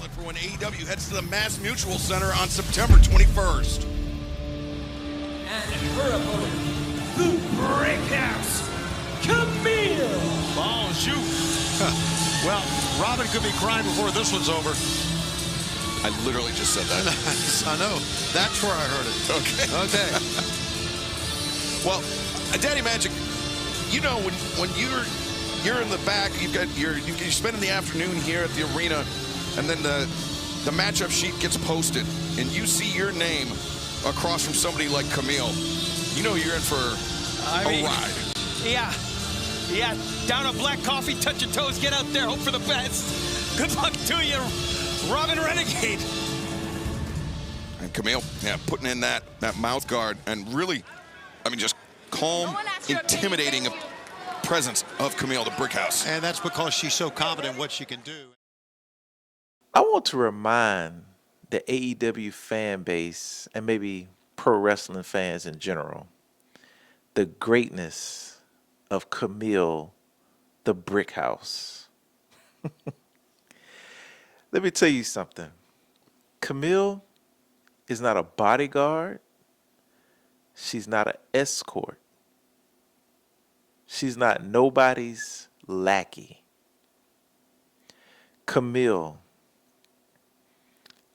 outlet for when AEW heads to the Mass Mutual Center on September 21st. And her opponent, the Brickhouse Kamille. Ball and shoot. Well, Robin could be crying before this one's over. I literally just said that. I know. That's where I heard it. Okay. Well, Daddy Magic, you know when you're in the back, you're spending the afternoon here at the arena, and then the matchup sheet gets posted, and you see your name across from somebody like Kamille. You know you're in for a ride. Yeah. Down a black coffee, touch your toes, get out there, hope for the best. Good luck to you, Robin Renegade. And Kamille, putting in that mouth guard, and really, just calm, intimidating presence of Kamille the Brickhouse. And that's because she's so confident in what she can do. I want to remind the AEW fan base and maybe pro wrestling fans in general the greatness of Kamille the Brickhouse. Let me tell you something. Kamille is not a bodyguard. She's not an escort. She's not nobody's lackey. Kamille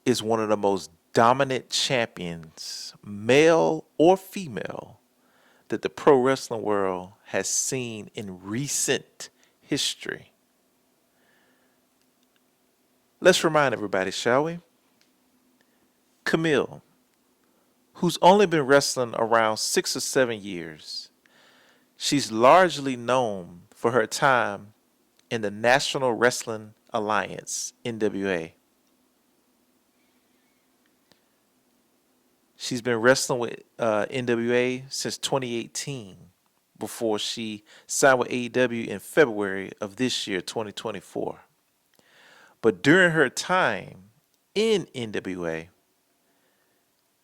is one of the most dominant champions, male or female, that the pro wrestling world has seen in recent history. Let's remind everybody, shall we? Kamille, who's only been wrestling around 6 or 7 years, she's largely known for her time in the National Wrestling Alliance, NWA. She's been wrestling with NWA since 2018, before she signed with AEW in February of this year, 2024. But during her time in NWA,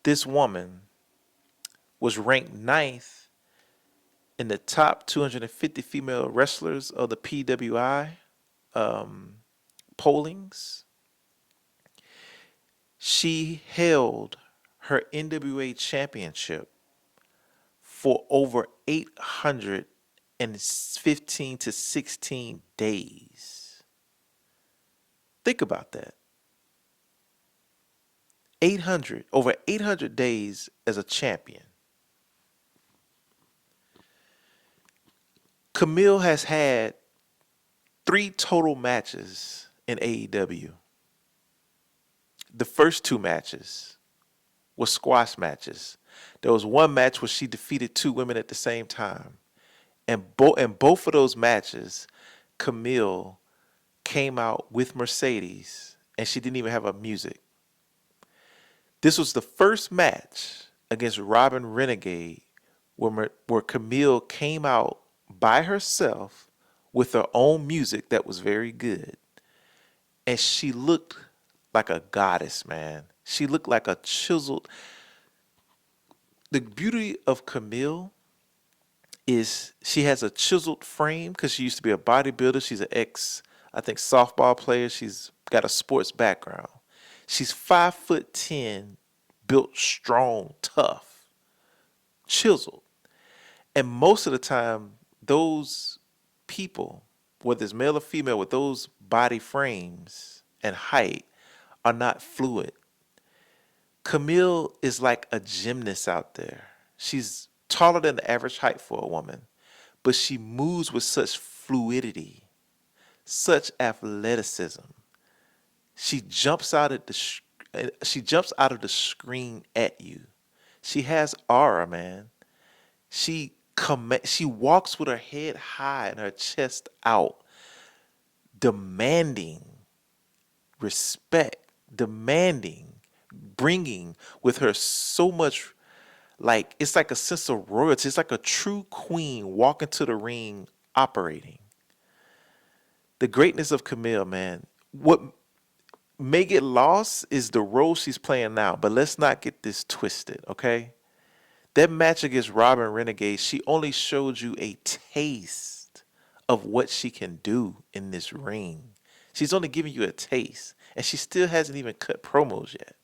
this woman was ranked 9th in the top 250 female wrestlers of the PWI pollings. She held her NWA championship for over 815 to 16 days. Think about that. Over 800 days as a champion. Kamille has had 3 total matches in AEW. The first 2 matches were squash matches. There was one match where she defeated 2 women at the same time. And both of those matches, Kamille came out with Mercedes, and she didn't even have her music. This was the first match against Robin Renegade where Kamille came out by herself with her own music that was very good. And she looked like a goddess, man. She looked like a chiseled. The beauty of Kamille is she has a chiseled frame because she used to be a bodybuilder. She's an softball player. She's got a sports background. She's 5'10", built strong, tough, chiseled. And most of the time, those people, whether it's male or female, with those body frames and height, are not fluid. Kamille is like a gymnast out there. She's taller than the average height for a woman, but she moves with such fluidity, such athleticism. She jumps out of the screen at you. She has aura, man. She walks with her head high and her chest out, demanding respect, bringing with her so much, it's like a sense of royalty. It's like a true queen walking to the ring, operating. The greatness of Kamille, man. What may get lost is the role she's playing now, but let's not get this twisted, okay? That match against Robin Renegade, she only showed you a taste of what she can do in this ring. She's only giving you a taste, and she still hasn't even cut promos yet.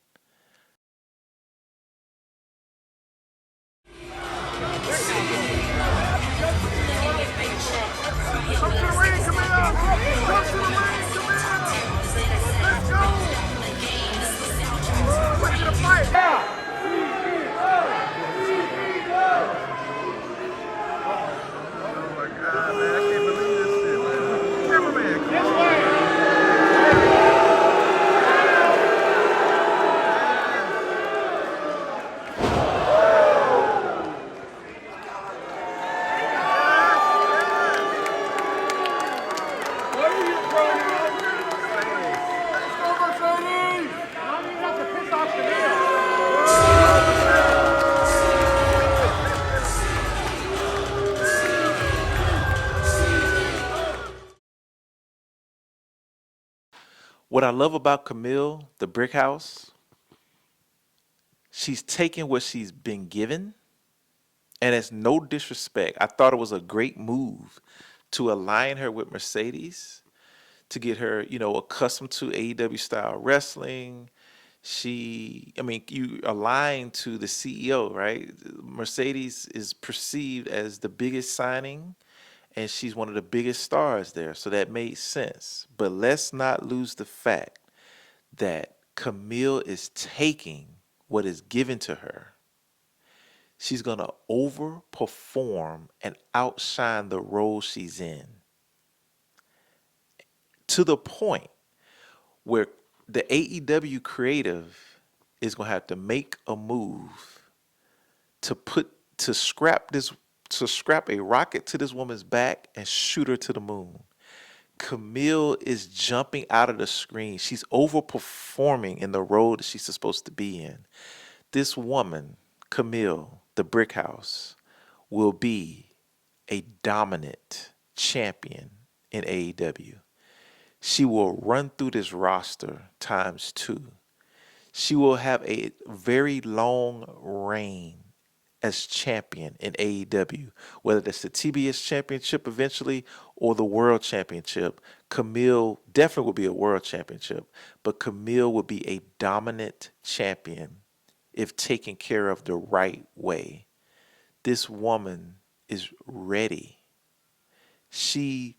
Come to the ring, Kamille! Come to the ring, Kamille! Let's go! Ready to fight! Yeah! Oh my God, man! I can't believe this shit, man! Cameraman, come on! What I love about Kamille the Brickhouse, she's taking what she's been given, and it's no disrespect. I thought it was a great move to align her with Mercedes, to get her, accustomed to AEW style wrestling. You align to the CEO, right? Mercedes is perceived as the biggest signing, and she's one of the biggest stars there. So that made sense. But let's not lose the fact that Kamille is taking what is given to her. She's going to overperform and outshine the role she's in, to the point where the AEW creative is going to have to make a move to scrap a rocket to this woman's back and shoot her to the moon. Kamille is jumping out of the screen. She's overperforming in the role that she's supposed to be in. This woman, Kamille the Brickhouse, will be a dominant champion in AEW. She will run through this roster ×2. She will have a very long reign as champion in AEW, whether that's the TBS championship eventually or the world championship. Kamille definitely will be a world championship, but Kamille will be a dominant champion if taken care of the right way. This woman is ready. She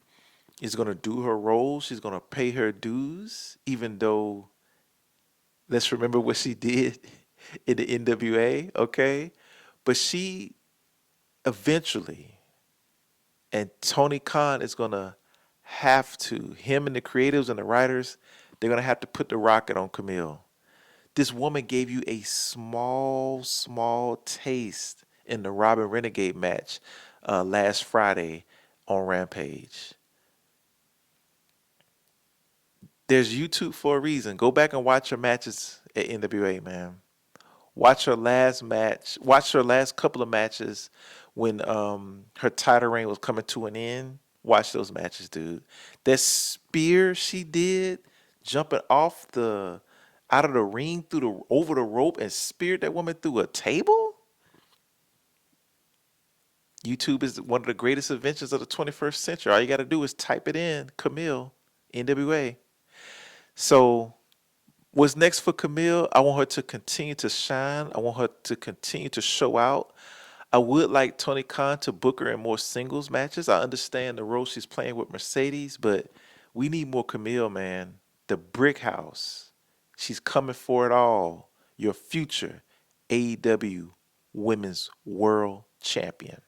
is going to do her role. She's going to pay her dues, even though, let's remember what she did in the NWA, okay? But she eventually, and Tony Khan is going to have to, him and the creatives and the writers, they're going to have to put the rocket on Kamille. This woman gave you a small taste in the Robin Renegade match last Friday on Rampage. There's YouTube for a reason. Go back and watch her matches at NWA, man. Watch her last match. Watch her last couple of matches when her title reign was coming to an end. Watch those matches, dude. That spear she did, jumping out of the ring over the rope and speared that woman through a table. YouTube is one of the greatest inventions of the 21st century. All you got to do is type it in, Kamille, NWA. So what's next for Kamille? I want her to continue to shine. I want her to continue to show out. I would like Tony Khan to book her in more singles matches. I understand the role she's playing with Mercedes, but we need more Kamille, man. The Brickhouse. She's coming for it all. Your future AEW Women's World Champion.